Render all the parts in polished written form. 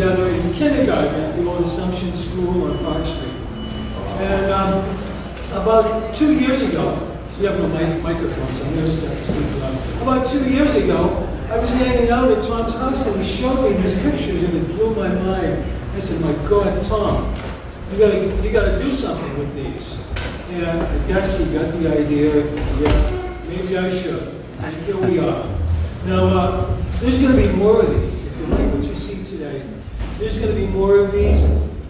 together in kindergarten at the old Assumption School on Park Street. And about 2 years ago, we have no microphones, I'm going to set this people up. About 2 years ago, I was hanging out at Tom's house and he showed me these pictures and it blew my mind. I said, my God, Tom, you gotta do something with these. And I guess he got the idea, yeah, maybe I should. And here we are. Now, there's gonna be more of these. If you like what you see today, there's gonna be more of these.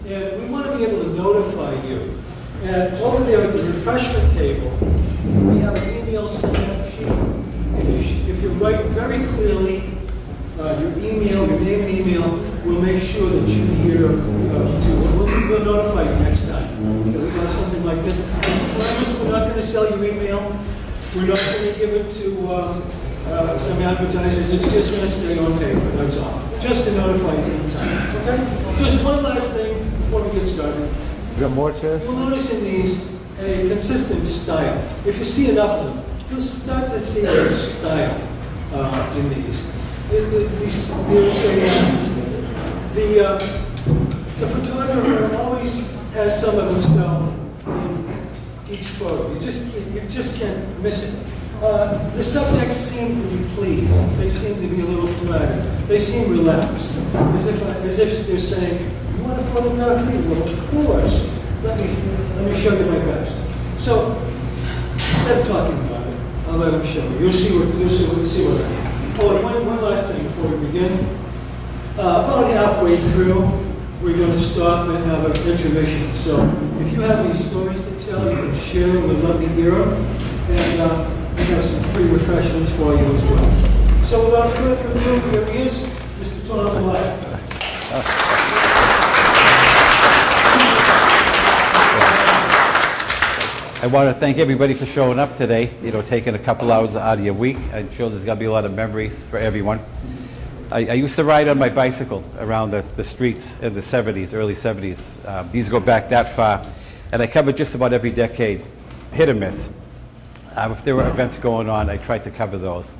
And we wanna be able to notify you. And over there at the refreshment table, we have an email sign-up sheet. If you write very clearly your email, your name and email, we'll make sure that you hear too. We'll notify you next time that we got something like this. I promise we're not going to sell your email. We're not going to give it to some advertisers. It's just going to stay on paper, that's all. Just to notify you in time, okay? Just one last thing before we get started. You got more chairs? You'll notice in these a consistent style. If you see enough of them, you'll start to see a style in these. The photographer always has some of himself in each photo. You just can't miss it. The subjects seem to be pleased. They seem to be a little flattered. They seem relaxed, as if they're saying, "You want to photograph me? Well, of course. Let me show you my best." So instead of talking about it, I'll let him show you. You'll see what I mean. Oh, and one last thing before we begin. About halfway through, we're going to stop and have an intermission. So if you have any stories to tell, you can share them. We'd love to hear them. And we have some free refreshments for you as well. So without further ado, here he is, Mr. Tom Black. I want to thank everybody for showing up today, taking a couple hours out of your week. I'm sure there's going to be a lot of memories for everyone. I used to ride on my bicycle around the streets in the 70s, early 70s. These go back that far. And I covered just about every decade, hit or miss. If there were events going on, I tried to cover those.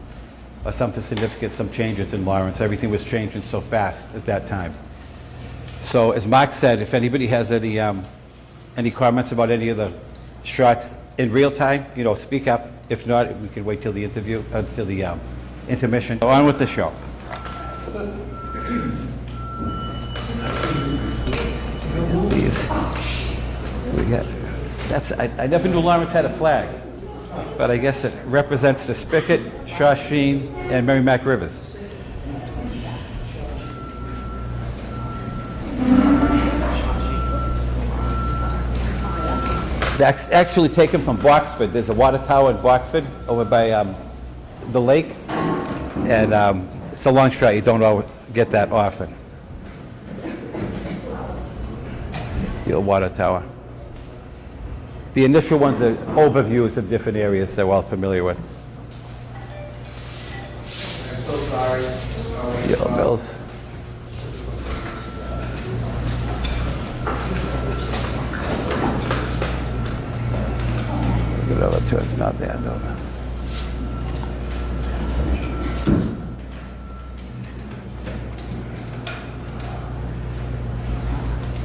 Something significant, some changes in Lawrence. Everything was changing so fast at that time. So as Mark said, if anybody has any comments about any of the shots in real time, speak up. If not, we can wait till the interview, until the intermission. On with the show. These, we got, I never knew Lawrence had a flag, but I guess it represents the Spicket, Shawsheen, and Merrimack Rivers. That's actually taken from Boxford. There's a water tower in Boxford over by the lake, and it's a long shot. You don't always get that often. The old water tower. The initial ones are overviews of different areas that we're all familiar with. I'm so sorry. Yellow Mills. Get over to it's not there, no.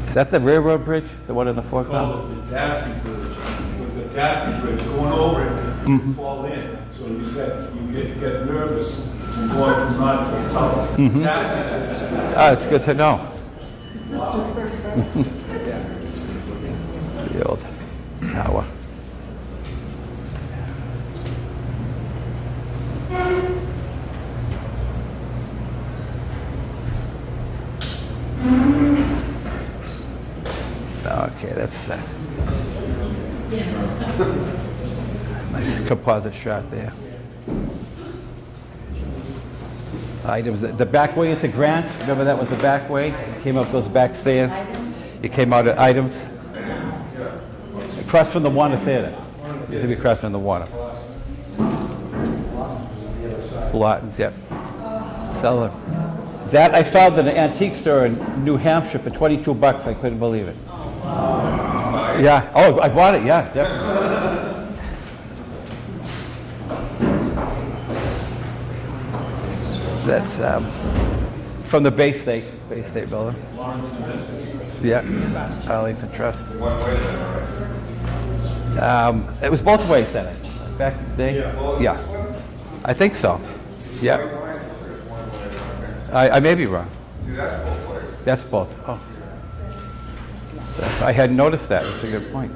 Is that the railroad bridge, the one in the foreground? Called it the Daphne Bridge. It was the Daphne Bridge. Going over it, you fall in. So you get nervous and going from north to south. Oh, it's good to know. The old tower. Okay, that's nice composite shot there. Items, the back way into Grant, remember that was the back way? You came up those back stairs. You came out at Items. Across from the Warner Theater. Used to be across from the Warner. Lawton's, yep. Selling. That I found in an antique store in New Hampshire for $22. I couldn't believe it. Yeah. Oh, I bought it. Yeah, definitely. That's from the Bay State. Bay State Building. Yeah, Arlington Trust. It was both ways then, back in the day? Yeah. I think so. Yeah. I may be wrong. That's both. Oh. I hadn't noticed that. That's a good point.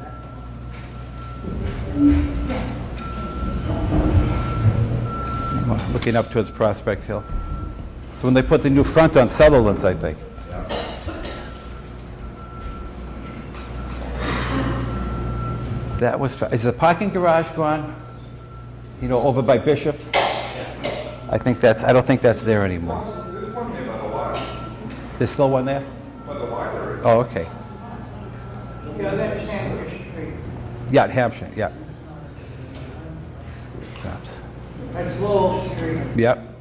Looking up towards Prospect Hill. So when they put the new front on Sutherland's, I think. That was, is the parking garage gone? You know, over by Bishop's? I think that's, I don't think that's there anymore. There's one there by the Y. There's still one there? By the Y there is. Oh, okay. Yeah, that's Hampshire Street. Yeah, Hampshire, yeah. Tops. That's Lowell Street. Yep.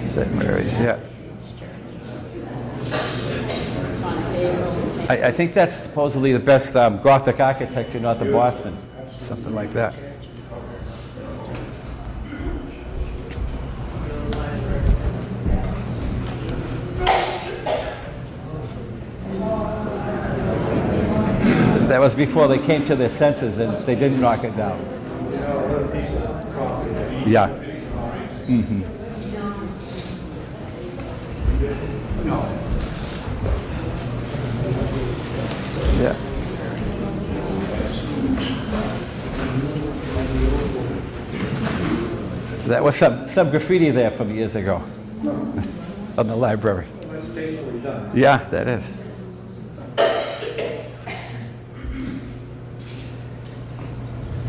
St. Mary's, yeah. I think that's supposedly the best Gothic architecture north of Boston. Something like that. That was before they came to their senses and they didn't knock it down. Yeah. Mm-hmm. Yeah. That was some graffiti there from years ago on the library. That's tastefully done. Yeah, that is.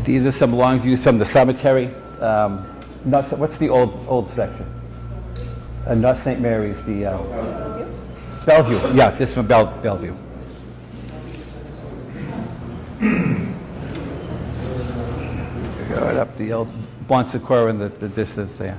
These are some long views from the cemetery. What's the old section? Not St. Mary's, the Bellevue. Yeah, this from Bellevue. Going up the old Bon Secours in the distance there.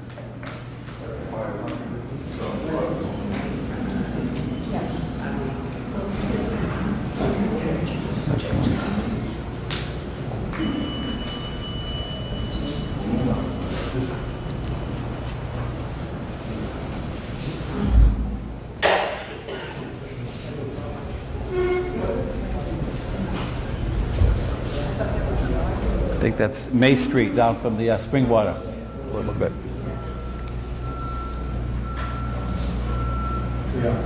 I think that's May Street down from the Springwater a little bit. Yeah,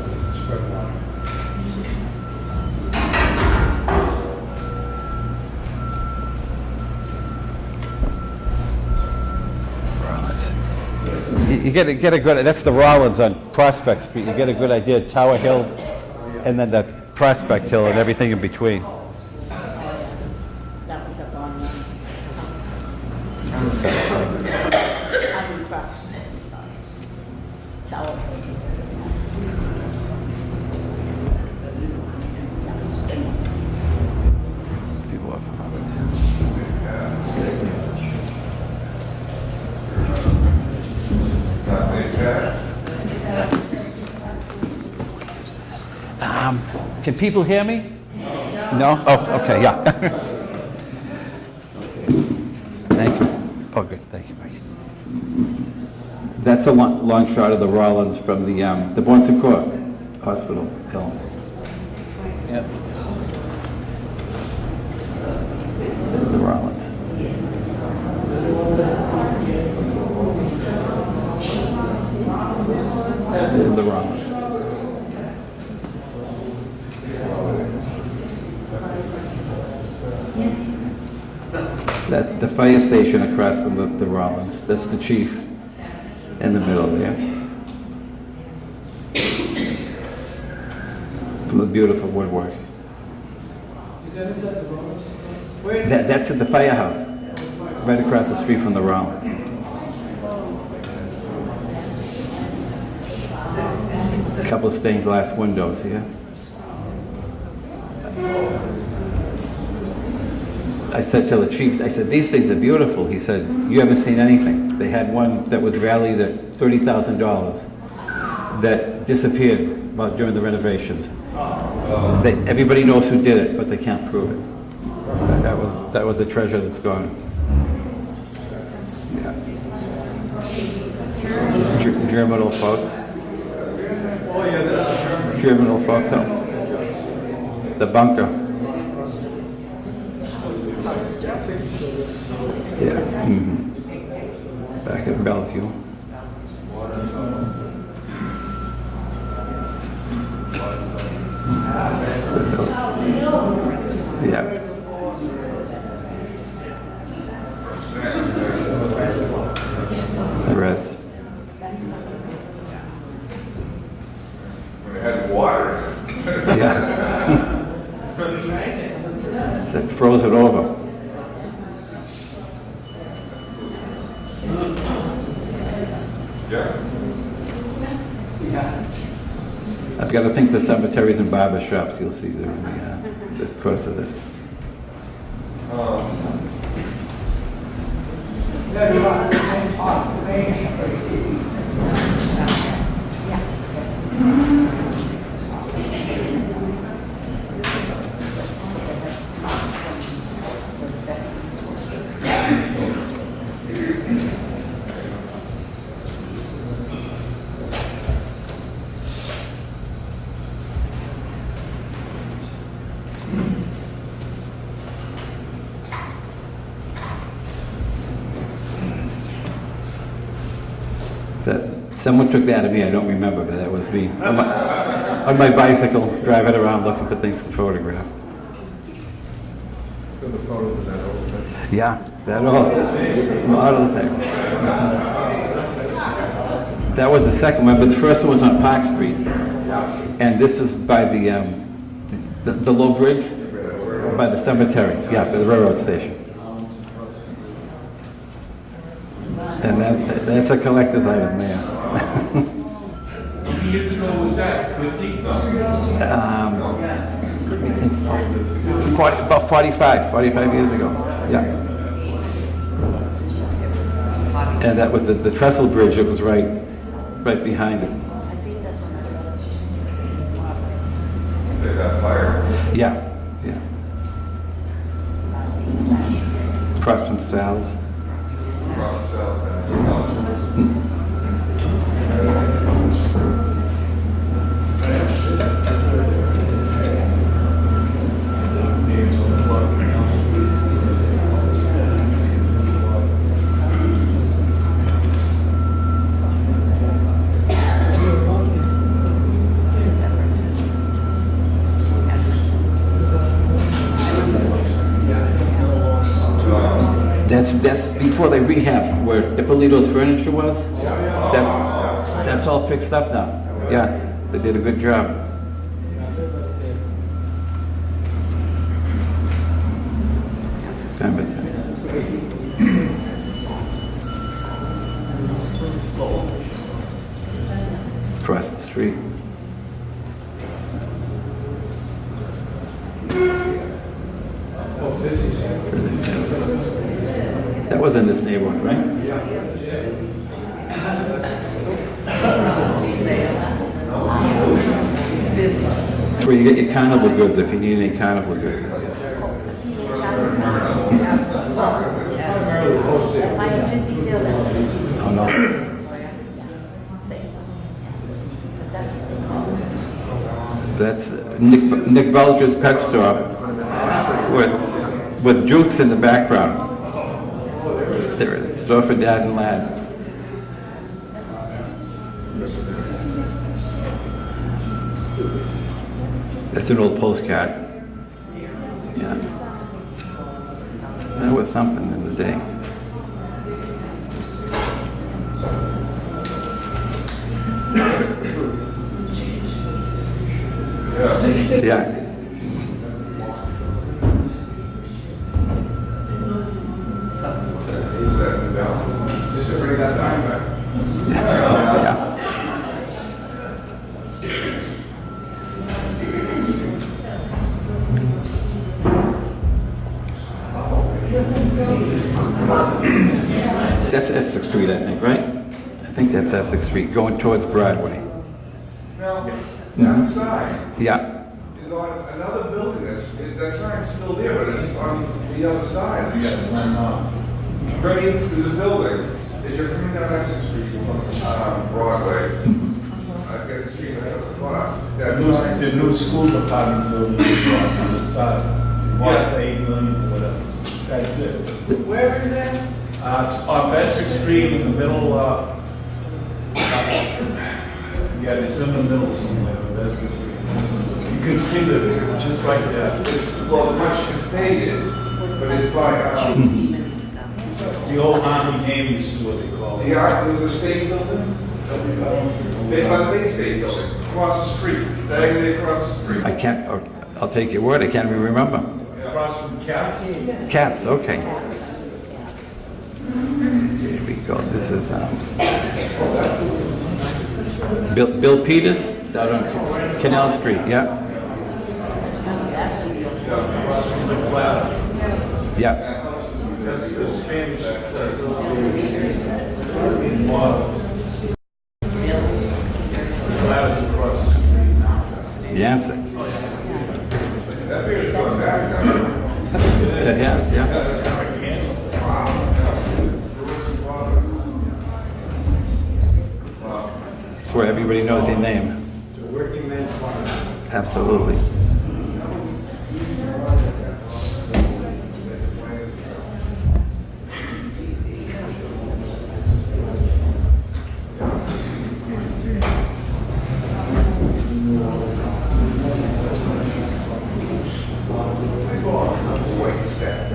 spread water. You get a good, that's the Rollins on Prospect Street. You get a good idea, Tower Hill, and then that Prospect Hill and everything in between. That was up on, So, I'm across, Tower. people are Can people hear me? No? Oh, okay, yeah. Thank you. Oh, good. Thank you, Mike. That's a long shot of the Rollins from the Bon Secours Hospital Hill. Yep. The Rollins. The Rollins. That's the fire station across from the Rollins. That's the chief in the middle there. The beautiful woodwork. Is that inside the Rollins? That's at the firehouse, right across the street from the Rollins. A couple of stained glass windows here. I said to the chief, I said, these things are beautiful. He said, you haven't seen anything. They had one that was valued at $30,000 that disappeared during the renovations. Everybody knows who did it, but they can't prove it. That was the treasure that's gone. Yeah. Germinal folks. Oh, yeah, that's German. Germinal folks, oh. The bunker. Yeah. Back at Bellevue. Yeah. The rest. When it had water. Yeah. So it froze it over. Yeah. I've got to think the cemeteries and barber shops you'll see there in the course of this. Someone took that of me, I don't remember, but that was me. On my bicycle, driving around looking for things to photograph. So the photos of that old. Yeah, that all of the time. That was the second one, but the first one was on Park Street. And this is by the low bridge, by the cemetery, yeah, by the railroad station. And that's a collector's item there. How many years ago was that? 50? About 45 years ago, yeah. And that was the trestle bridge, it was right behind it. Say that fire. Yeah. Across from Sal's. That's before they rehab where Ippolito's Furniture was. That's all fixed up now. Yeah, they did a good job. Across the street. That was in this neighborhood, right? That's where you get your carnival goods if you need any carnival goods. Oh no. That's Nick Belcher's pet store with Jukes in the background. There it is, store for Dad and Lad. That's an old postcard. Yeah. That was something in the day. Yeah. You should bring that sign back. Yeah. That's Essex Street, I think, right? I think that's Essex Street, going towards Broadway. Now, that sign Yeah. is on another building. That sign's still there, but it's on the other side. Right, there's a building. As you're coming down Essex Street, you Broadway. I've got the street right up the block. That's The new school department building is on the side. What, 8 million, or whatever. That's it. Where is that? It's on Essex Street in the middle, yeah, it's in the middle somewhere, but Essex Street. You can see that, just like that. well, much is painted, but it's by, The old Army Navy is what they call it. there was a state building, they by the Bay State building, across the street, diagonally across the street. I can't, I'll take your word, I can't even remember. Across from Caps. Caps, okay. Here we go, this is, Bill Peters, down on Canal Street, yeah? Yeah, That's the Spanish. In Water. Ladder's across the street now. Jansen. That beer's going back now. Yeah. It's where everybody knows your name. Working man's farm. Absolutely. White stack.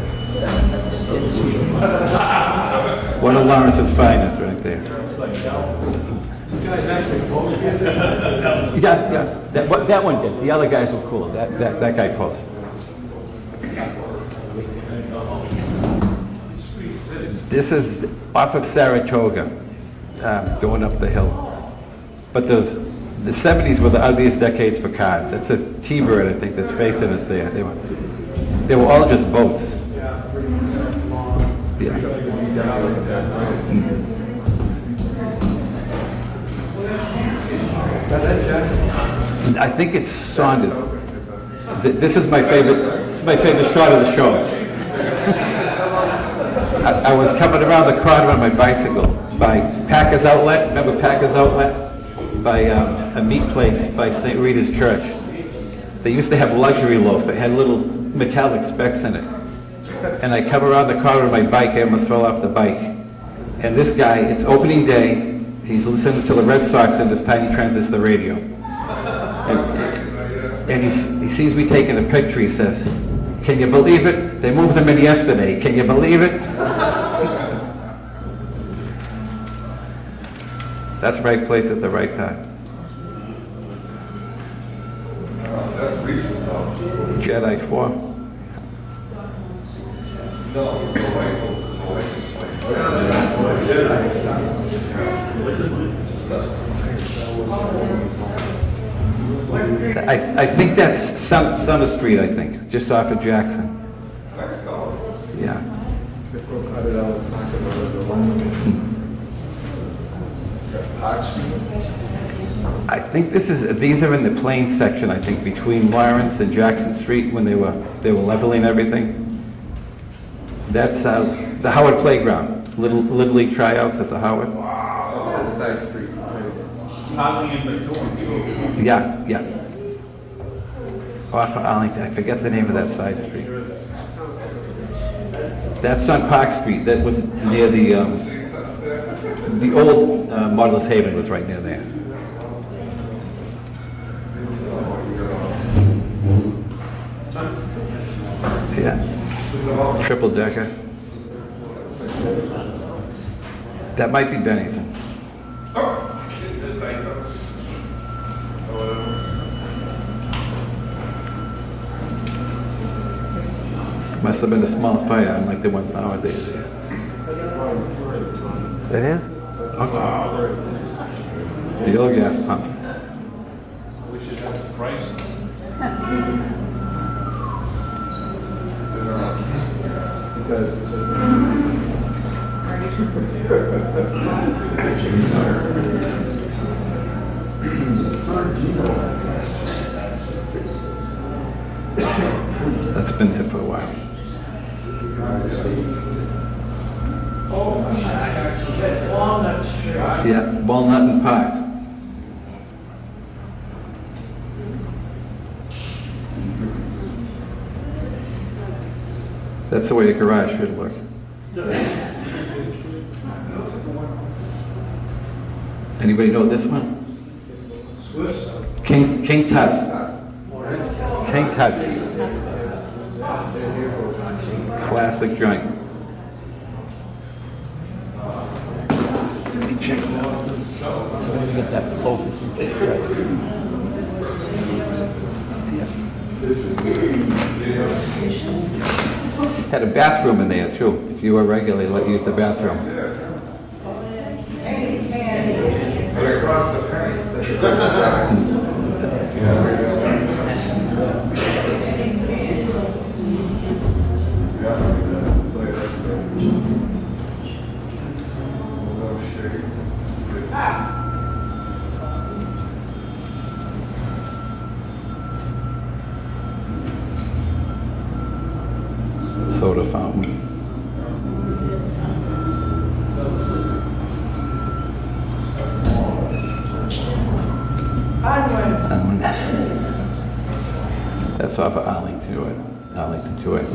One of Lawrence's finest right there. These guys actually both get it. Yeah. That one did. The other guys were cool. That guy posted. This is off of Saratoga, going up the hill. But the 70s were the ugliest decades for cars. That's a T-Bird, I think, that's facing us there. They were all just boats. Yeah. I think it's Saunders. This is my favorite. This is my favorite shot of the show. I was coming around the corner on my bicycle by Packers Outlet. Remember Packers Outlet? By a meat place by St. Rita's Church. They used to have luxury loaf. It had little metallic specks in it. And I come around the corner on my bike. I almost fell off the bike. And this guy, it's opening day. He's listening to the Red Sox in this tiny transistor radio. And he sees me taking a picture. He says, "Can you believe it? They moved him in yesterday. Can you believe it?" That's right place at the right time. That's recent though. Jedi 4. No, it's the white one, the license plate. I think that's Summer Street, I think, just off of Jackson. Nice color. Yeah. Before cut it out, it's not gonna the one. Park Street. I think these are in the plain section, I think, between Lawrence and Jackson Street when they were leveling everything. That's the Howard Playground, Little League tryouts at the Howard. That's the side street. Partly in the door, too. Yeah. Off of Arlington, I forget the name of that side street. That's on Park Street. That was near the old Models Haven was right near there. Yeah. Triple decker. That might be Bennington. Must have been a small fire, unlike the ones nowadays. It is? Okay. The oil gas pumps. We should have the price. Because it's just. That's been there for a while. That's Walnut Street. Yeah, Walnut and Park. That's the way the garage should look. Anybody know this one? King Tut's. King Tut's. Classic joint. Let me check it out. Let me get that focus. Had a bathroom in there too. If you were regular, let you use the bathroom. Right across the penny. Soda fountain. That's off of Arlington to it. Arlington to it.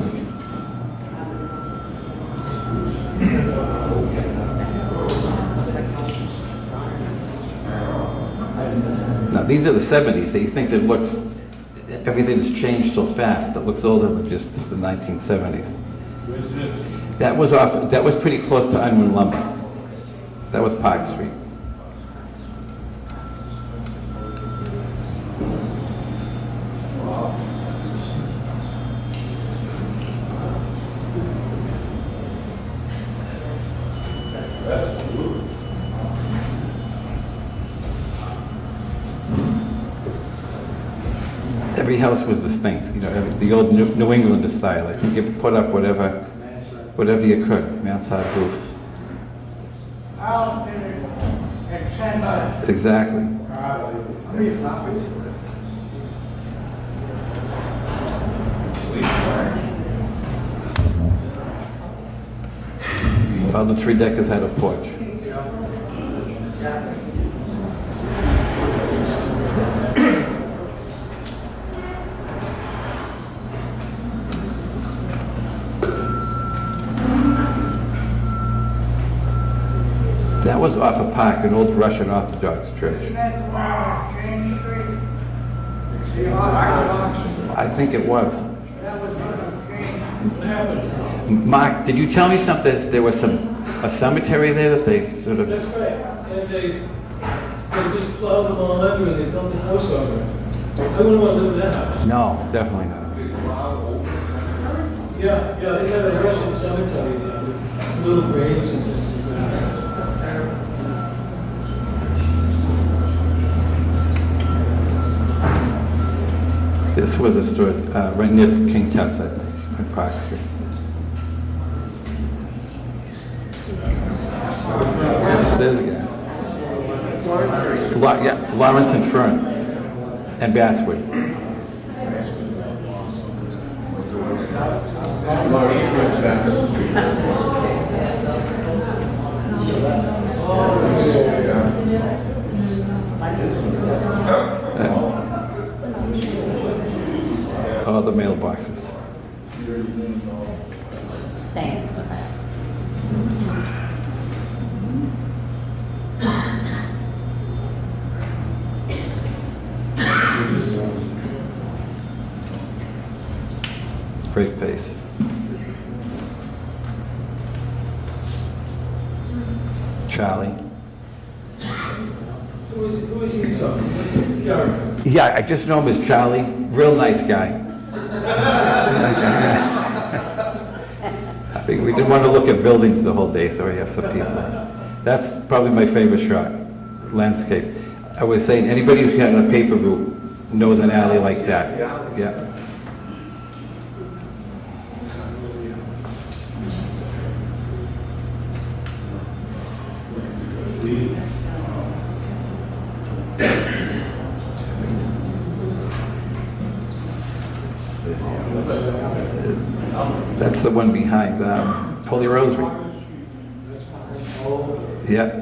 Now these are the 70s. They think that look, everything's changed so fast. It looks older than just the 1970s. Where's this? That was off. That was pretty close to Unwin Lumber. That was Park Street. Every house was distinct, you know, the old New Englander style. I think you put up whatever you could, mansard roof. Arlington is extended. Exactly. All the three deckers had a porch. That was off a park, an old Russian Orthodox church. That's Walnut Street. The Orthodox. I think it was. That was Walnut Street. What happened? Mark, did you tell me something? There was a cemetery there that they sort of. That's right, and they just plowed them all under and they built a house over it. I wouldn't want to live in that house. No, definitely not. Yeah, they had a Russian cemetery there with little graves and things like that. This was a store right near King Tut's, I think, on Park Street. There's the guys. Yeah, Lawrence and Fern, and Basswood. All the mailboxes. Stand for that. Great face. Charlie. Who is he talking? Who's the character? Yeah, I just know him as Charlie. Real nice guy. I think we didn't want to look at buildings the whole day, so we have some people. That's probably my favorite shot, landscape. I was saying, anybody who had a paper route knows an alley like that. Yeah. That's the one behind Holy Rosary. Yeah.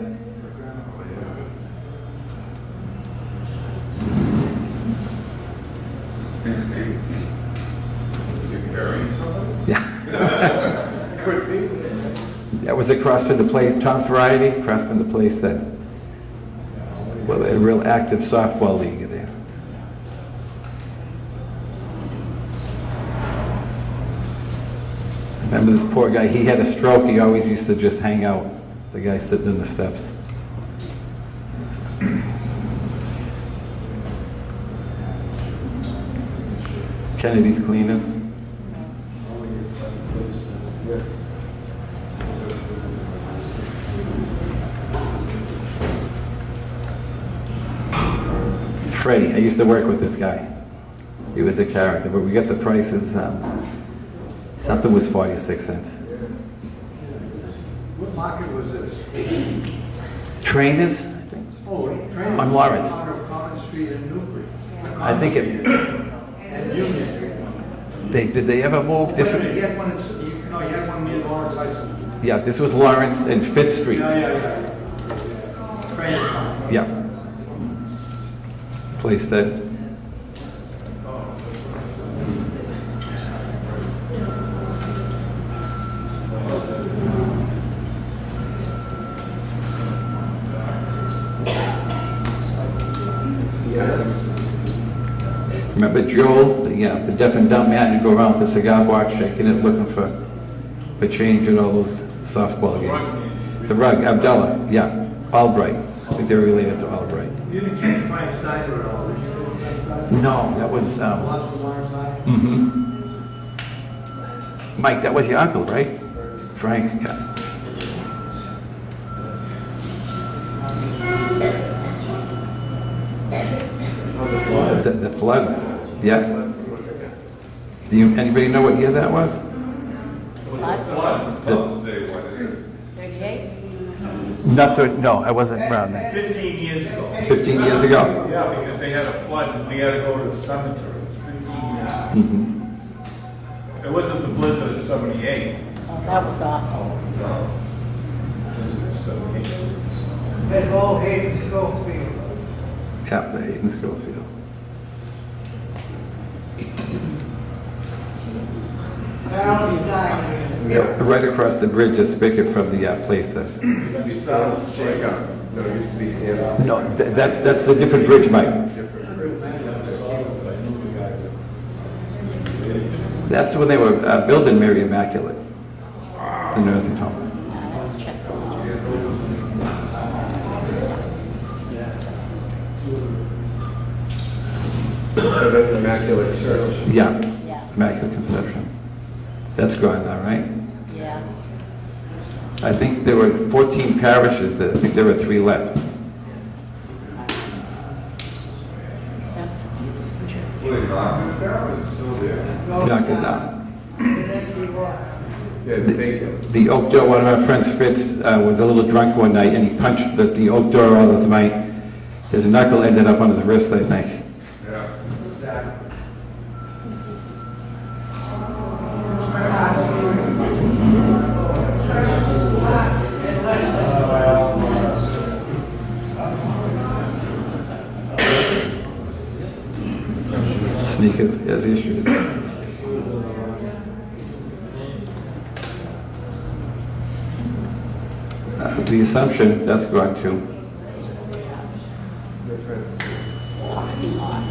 You're carrying something? Yeah. Could be. That was across from the place, Tom's Variety, across from the place that, well, a real active softball league there. Remember this poor guy, he had a stroke, he always used to just hang out, the guy sitting in the steps. Kennedy's Cleaners. Freddie, I used to work with this guy. He was a character, but we got the prices, something was 46 cents. What market was this? Trainers, I think. Oh, Trainers. On Lawrence. On Common Street in Newbury. I think it, And Union Street. did they ever move this? You had one, you had one near Lawrence High School. Yeah, this was Lawrence and Fifth Street. Yeah. Trainers. Yeah. Place that, remember Joel, the deaf and dumb man, who'd go around with the cigar box shaking it, looking for change at all those softball games. The rug, Abdullah, yeah, Albright. I think they're related to Albright. You didn't catch Frank's Diner at all, did you? No, that was, Lots of Lawrence High? Mike, that was your uncle, right? Frank, yeah. The flood, yeah. Do you, anybody know what year that was? What? The- Today, what is it? 38? Not thirty, no, I wasn't around then. 15 years ago. 15 years ago? Yeah, because they had a flood and we had to go to the cemetery. 15 years. Mhm. It wasn't the blizzard of 78. Oh, that was awful. No. Blizzard of 78. They all hate Schofield. Yeah, the Hayden Schofield. Now he's dying. Yeah, right across the bridge is Spigot from the place that, Used to be Sam's Steakhouse. No, it used to be Sam's. no, that's the different bridge, Mike. That's when they were building Mary Immaculate, the nursing home. That's Chester Street. So that's Immaculate Church. Yeah, Yeah, Immaculate Conception. That's gone now, right? yeah. I think there were 14 parishes, I think there were 3 left. That's Will they knock this down or is it still there? Knocked it down. Yeah, the bacon. The oak door, one of our friends, Fitz, was a little drunk one night and he punched the oak door all his might. His knuckle ended up on his wrist, I think. Yeah. Sneakers, has issues. The Assumption, that's gone too. parking lot.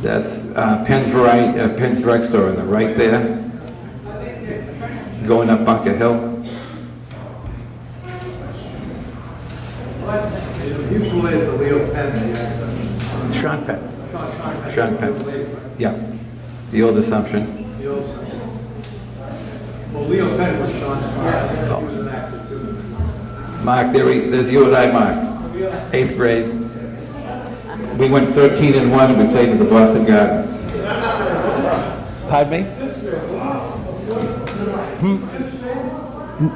That's Penn's Variety, Penn's Drugstore on the right there, going up Bunker Hill. He was related to Leo Penn, yeah. Sean Penn, Sean Sean Penn, yeah, the old Assumption. The old- Well, Leo Penn was Sean's father. He was an actor too. Mark, there's you and I, Mark, 8th grade. We went 13-1 and we played at the Boston Garden. Pardon me?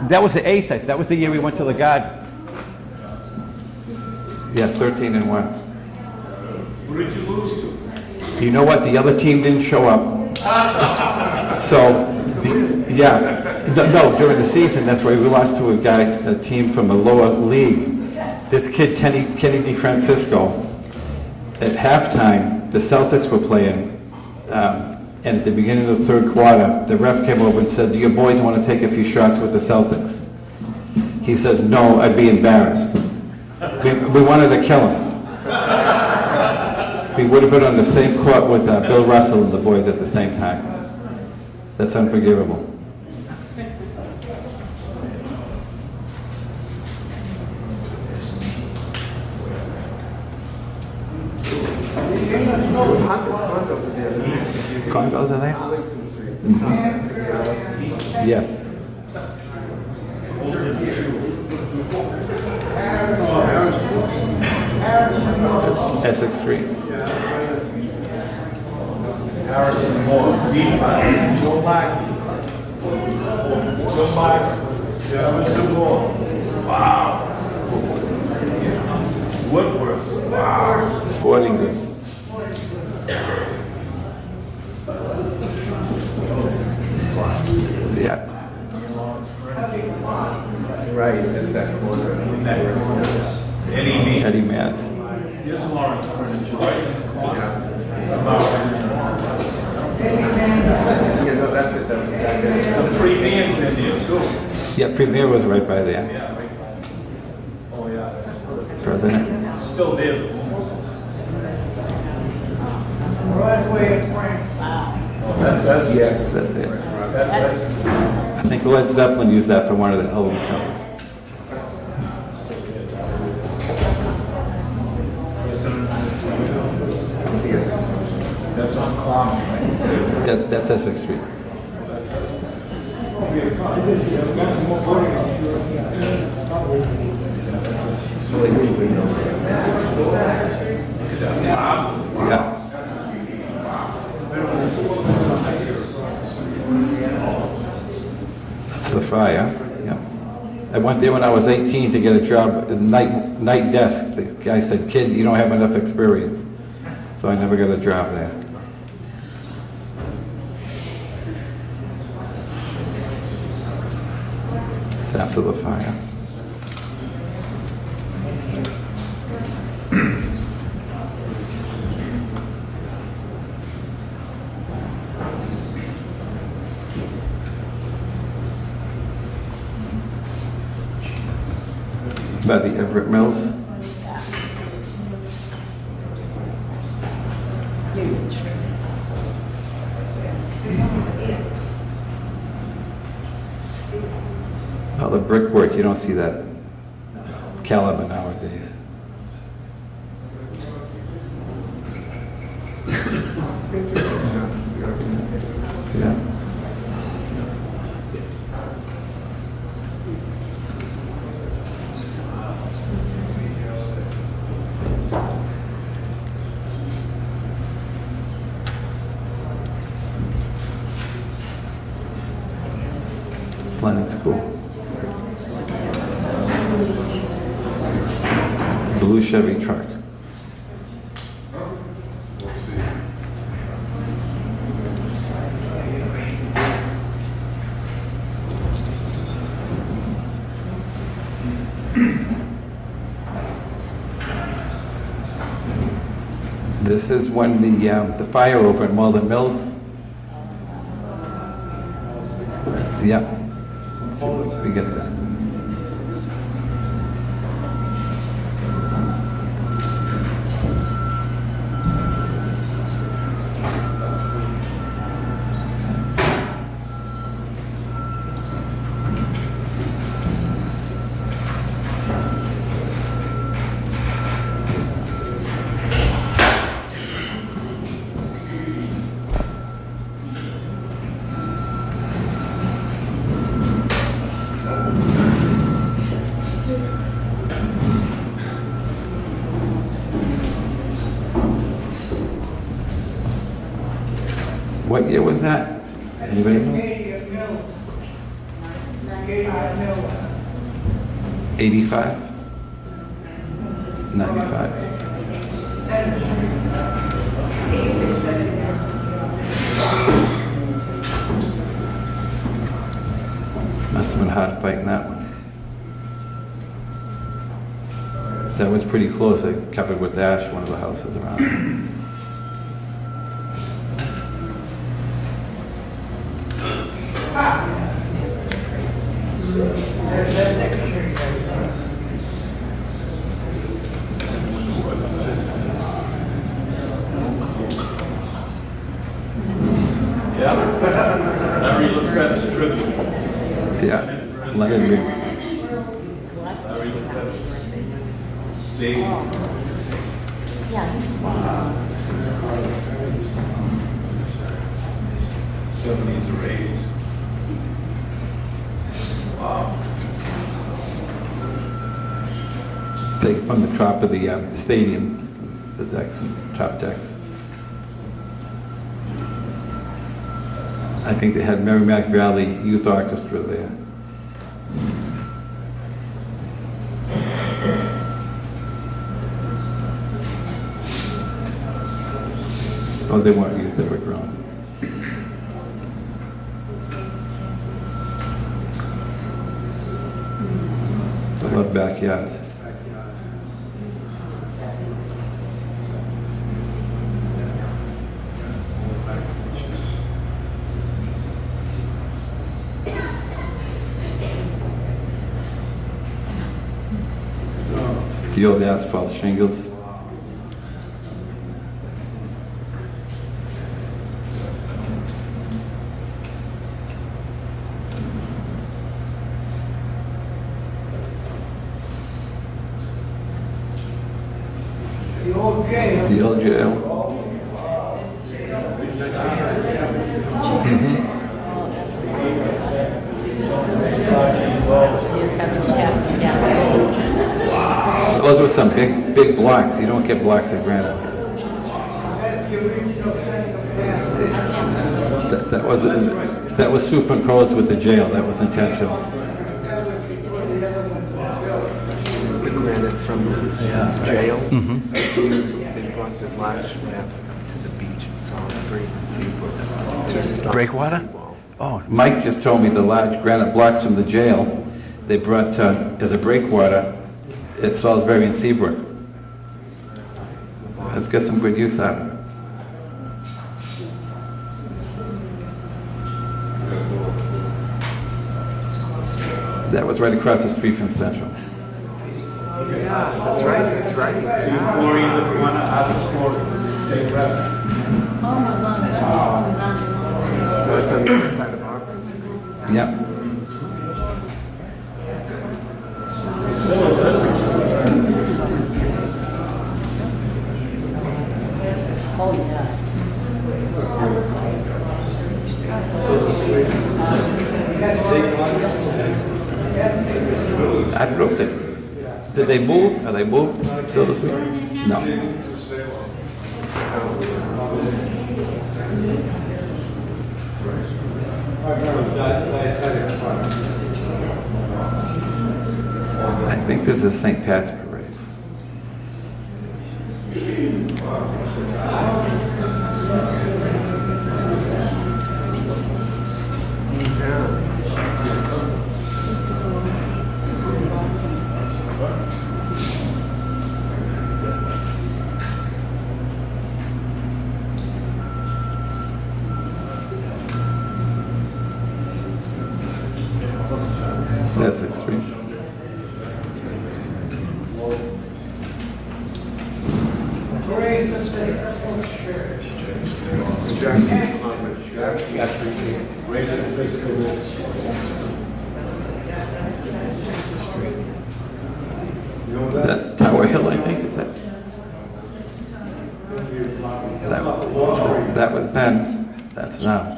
That was the 8th, that was the year we went to the Garden. Yeah, 13-1. Who did you lose to? You know what? The other team didn't show up. So Yeah, no, during the season, that's why we lost to a team from a lower league. This kid, Kenny DeFrancisco, at halftime, the Celtics were playing, and at the beginning of the third quarter, the ref came over and said, "Do your boys want to take a few shots with the Celtics?" He says, "No, I'd be embarrassed." We wanted to kill him. We would have been on the same court with Bill Russell and the boys at the same time. That's unforgivable. Condos are there? Yes. Essex Street. Harrison Moore, Joe Mackey. Joe Mackey. Harrison Moore. Wow. Woodworth. Wow. Sporting goods. Yeah. Right, that's that corner. In that corner. Eddie Eddie Mans. Here's Lawrence Furniture, right? Yeah, no, that's it. The premium's in there too. Yeah, Premier was right by there. Yeah, right. Oh, yeah. President. It's still there. Broadway and Frank. Oh, that's, Yes. That's it. that's, I think Led Zeppelin used that for one of the album covers. that's on Clown, right? That's Essex Street. Yeah. That's the fire, yeah. I went there when I was 18 to get a job at the night desk. The guy said, "Kid, you don't have enough experience." So I never got a job there. It's after the fire. By the Everett Mills. All the brickwork, you don't see that caliber nowadays. Yeah. Leonard School. Blue Chevy truck. This is when the fire over at Malden Mills. Yeah. Let's see what we get that. What year was that? Anybody know? Acadian Mills. Acadian Mills. 85? 95? have been a hard fight in that one. That was pretty close. I covered with ash one of the houses around. Yeah. Larry LaFrance tribute. Yeah, Leonard Riggs. Larry LaFrance. Steve. Yeah, he's 70s or 80s. Wow. Taken from the top of the stadium, the decks, top decks. I think they had Merrimack Valley Youth Orchestra there. Oh, they weren't youth, they were grown. I love backyards. The old asphalt shingles. The old game. The old jail. He's having staff, yeah. Those were some big blocks. You don't get blocks of granite. That was superimposed with the jail. That was intentional. The granite from the jail. They brought the large slabs to the beach in Salisbury and Seabrook to stop Breakwater? the seawall. Oh, Mike just told me the large granite blocks from the jail, they brought as a breakwater at Salisbury and Seabrook. Let's get some good use out of it. That was right across the street from Central. Yeah, that's right, that's right. Chlorine, the corner, out of chlorine. Same breath. So it's on the other side of Auburn. Yep. Oh, yeah. I don't know if did they move? Are they moved? Silver Street? No. I think this is St. Pat's Parade. That's extreme. Praise the faithful church. That Tower Hill, I think, is that? That was then. That's now.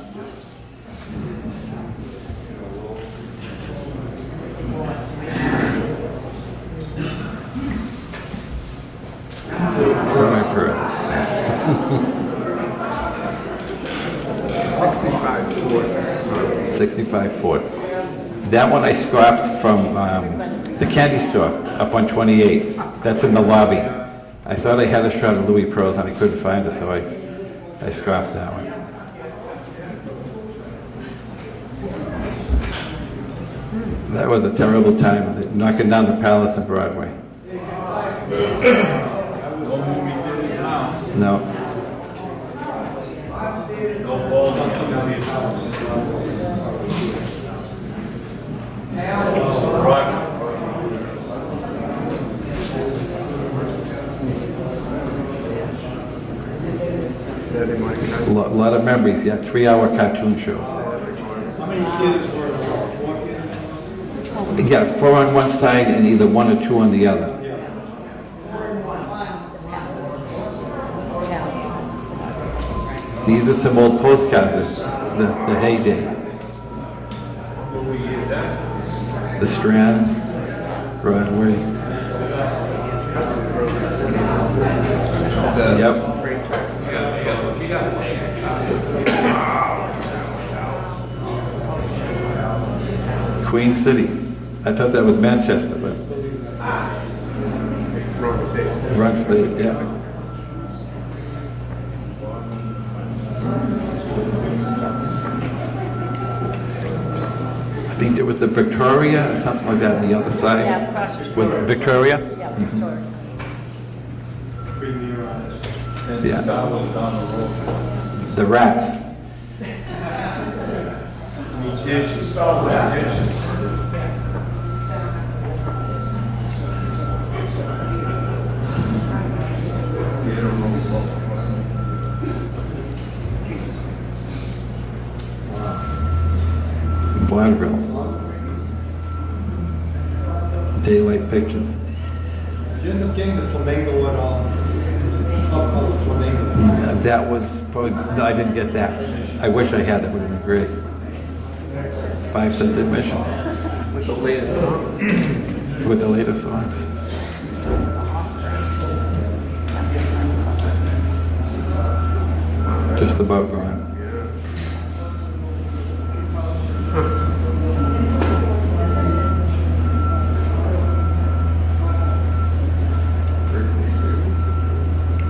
Where's my purse? 65 Ford. That one I scoffed from the candy store up on 28. That's in the lobby. I thought I had a shot of Louis Pearls and I couldn't find it, so I scoffed that one. That was a terrible time, knocking down the Palace on Broadway. No. No balls on the A lot of memories, yeah, 3-hour cartoon shows. How many kids were there? 4 kids? Yeah, 4 on one side and either 1 or 2 on the other. These are some old postcards of the heyday. The Strand, Broadway. Yep. Queen City. I thought that was Manchester, but Run State, yeah. I think there was the Victoria or something like that on the other side. Yeah, across the street. Was it Victoria? Yeah, Victoria. Premier artist. And Yeah. Star was down the road. The Rats. We did Star Wars ditches. Vaudeville. Daylight Pictures. Did you end up getting the flamingo at all? Up close flamingo. That was probably, no, I didn't get that. I wish I had, that would have been great. 5 cents admission With the latest song. with the latest songs. Just about gone.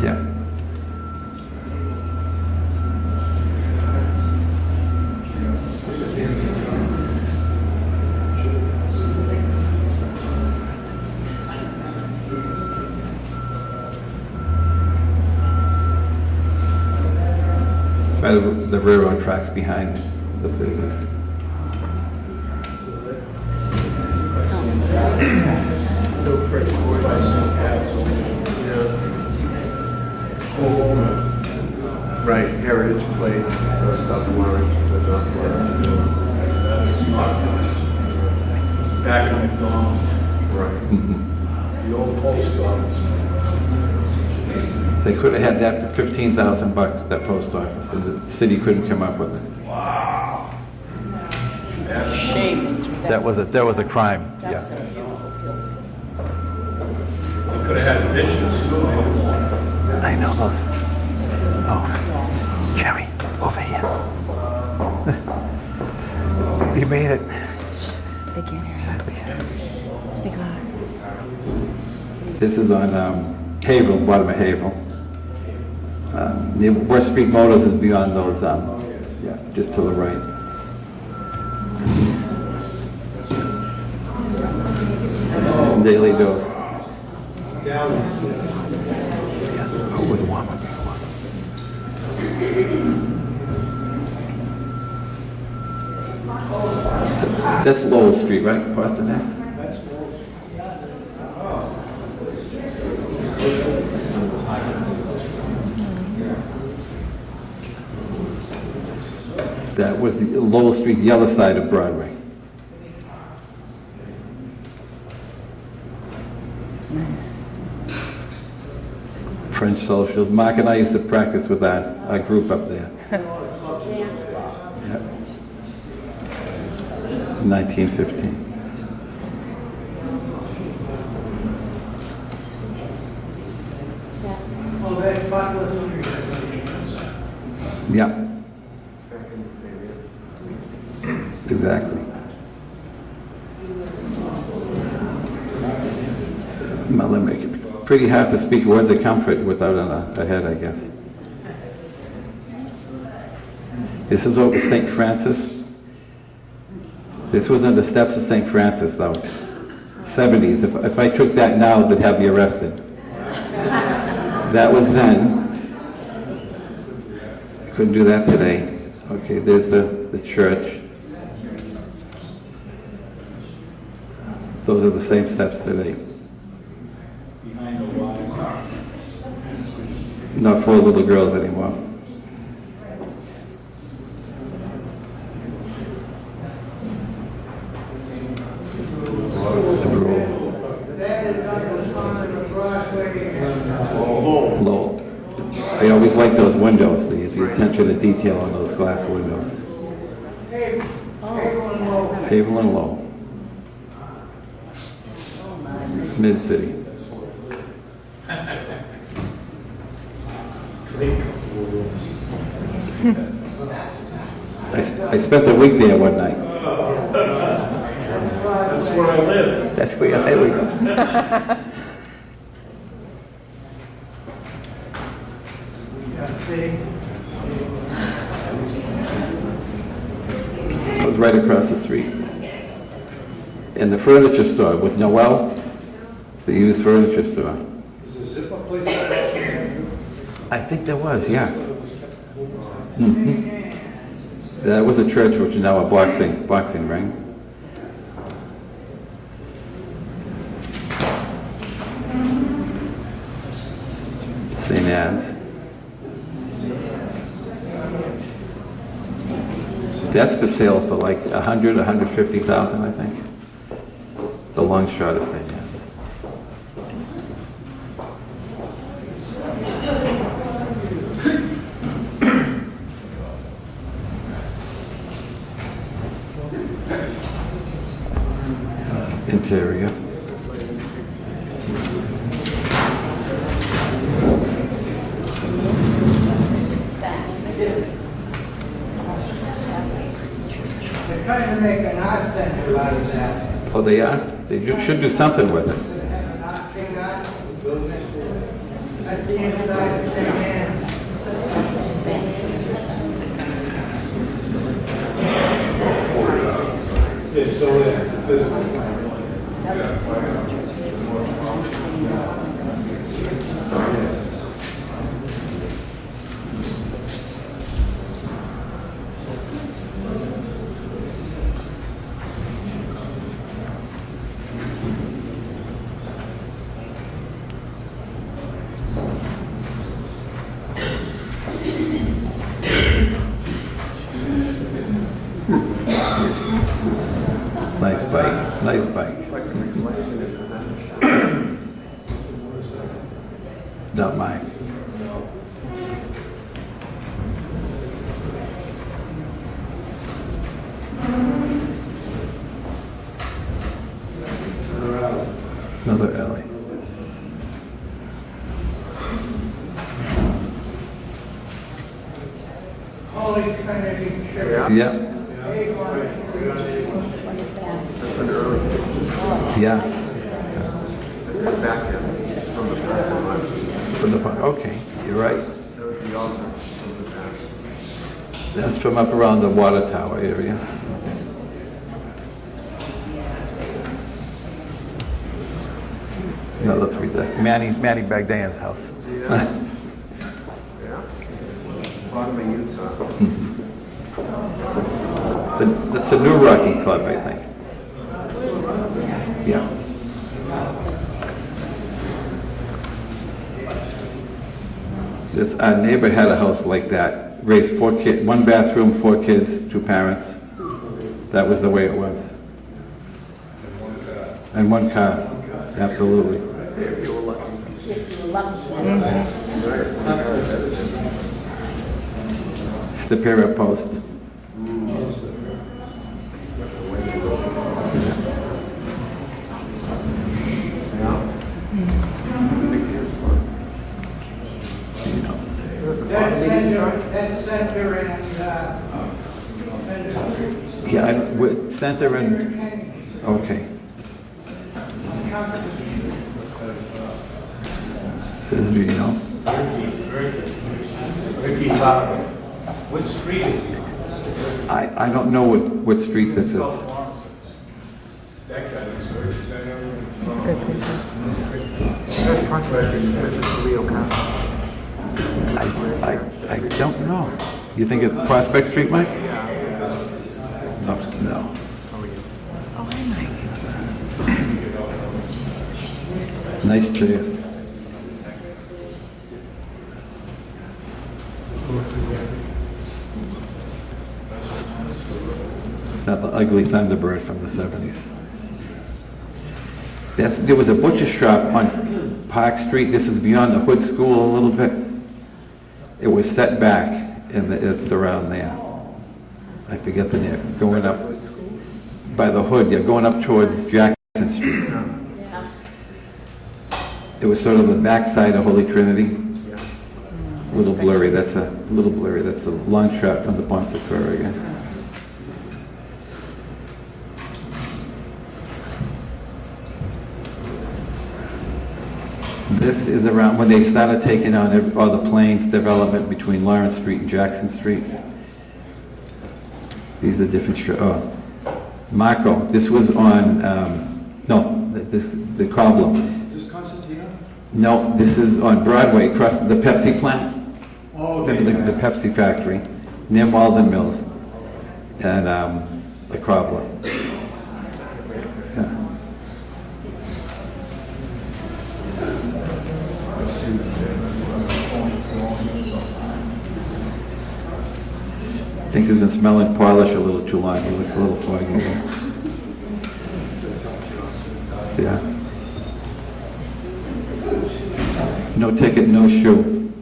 Yeah. By the railroad tracks behind the business. Right, Heritage Place, South Lawrence, the North Lawrence. Back in McDonald's, Right. the old post office. They could have had that for $15,000, that post office, and the city couldn't come up with it. Shame. That was a crime, That was yeah. a beautiful building. You could have had additions too. I know those. Oh, Jerry, over here. You made it. They can't hear you. Speak louder. This is on Haverhill, bottom of Haverhill. The West Street Motors is beyond those, yeah, just to the right. Daily Dose. Down. Oh, it was warm. That's Lowell Street, right? Boston X? That was the Lowell Street, the other side of Broadway. French socials. Mark and I used to practice with our group up there. Yep. 1915. Oh, that's popular country. Yeah, Back in the same area. exactly. Well, they make it pretty hard to speak words of comfort without a head, I guess. This is over St. Francis. This was on the steps of St. Francis, though. 70s. If I took that now, they'd have me arrested. That was then. I couldn't do that today. Okay, there's the church. Those are the same steps today. Behind the wall. Not for little girls anymore. Lowell. I always like those windows, the attention to detail on those glass windows. Havel and Lowell. Mid-City. I spent a week there one night. That's where I live. That's where I live. I was right across the street. In the furniture store with Noel, the used furniture store. Is the Zippo place? I think there was, yeah. Mhm. That was a church which is now a boxing ring. St. Anne's. That's for sale for like 100, 150,000, I think. The long shot of St. Anne's. Interior. They're trying to make an art center out of that. Oh, they are? They should do something with it. They have an art, big art. That's the inside of St. Anne's. It's still there, it's physical. Nice bike, nice bike. Not mine. Another alley. Holy Trinity Church. Yeah, That's an early, yeah. it's the back end from the parking lot. From the front, okay, you're right. That was the altar of the back. That's from up around the water tower area. Another three deck. Manny Bagdan's house. Yeah. Bottom of Utah. That's the New Rocky Club, I think. Yeah. Our neighbor had a house like that, raised 4 kids, 1 bathroom, 4 kids, 2 parents. That was the way it was. And 1 car, absolutely. If you were lucky. Superior Post. That's center and, Yeah, with Center and, okay. This is, you know, Ricky Bobby. What street is it? I don't know what street this is. That's Prospect Street, isn't it, Mr. Leo County? I don't know. You think it's Prospect Street, Mike? Yeah. No. How are you? Oh, hi, Mike. Nice chair. Not the ugly Thunderbird from the 70s. There was a butcher shop on Park Street. This is beyond the Hood School a little bit. It was set back, and it's around there. I forget the name. Going up by the Hood, yeah, going up towards Jackson Street. It was sort of the backside of Holy Trinity. A little blurry. That's a long shot from the Bon Secours again. This is around when they started taking on all the plains development between Lawrence Street and Jackson Street. These are different, Marco, this was on, the Cobbler. Is this Constantina? No, this is on Broadway, across the Pepsi plant. Oh, Remember the Pepsi factory, near Malden Mills, and the Cobbler. Yeah. I think he's been smelling polish a little too long. He looks a little foggy. Yeah. No ticket, no shoe.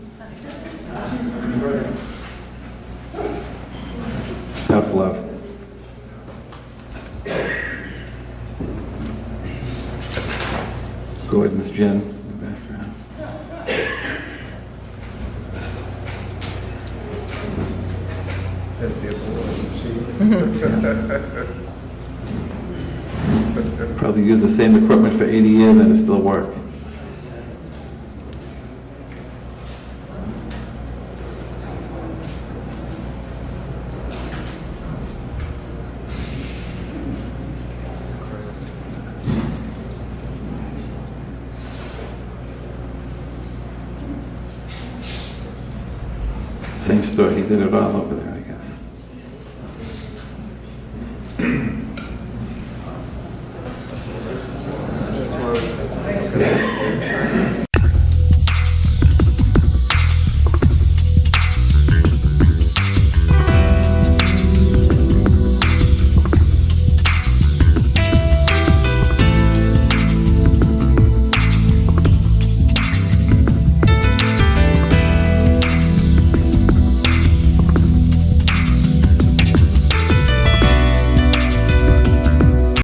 Tough love. Gordon's Gin in the background. Probably used the same equipment for 80 years and it still works. Same store, he did it all over there.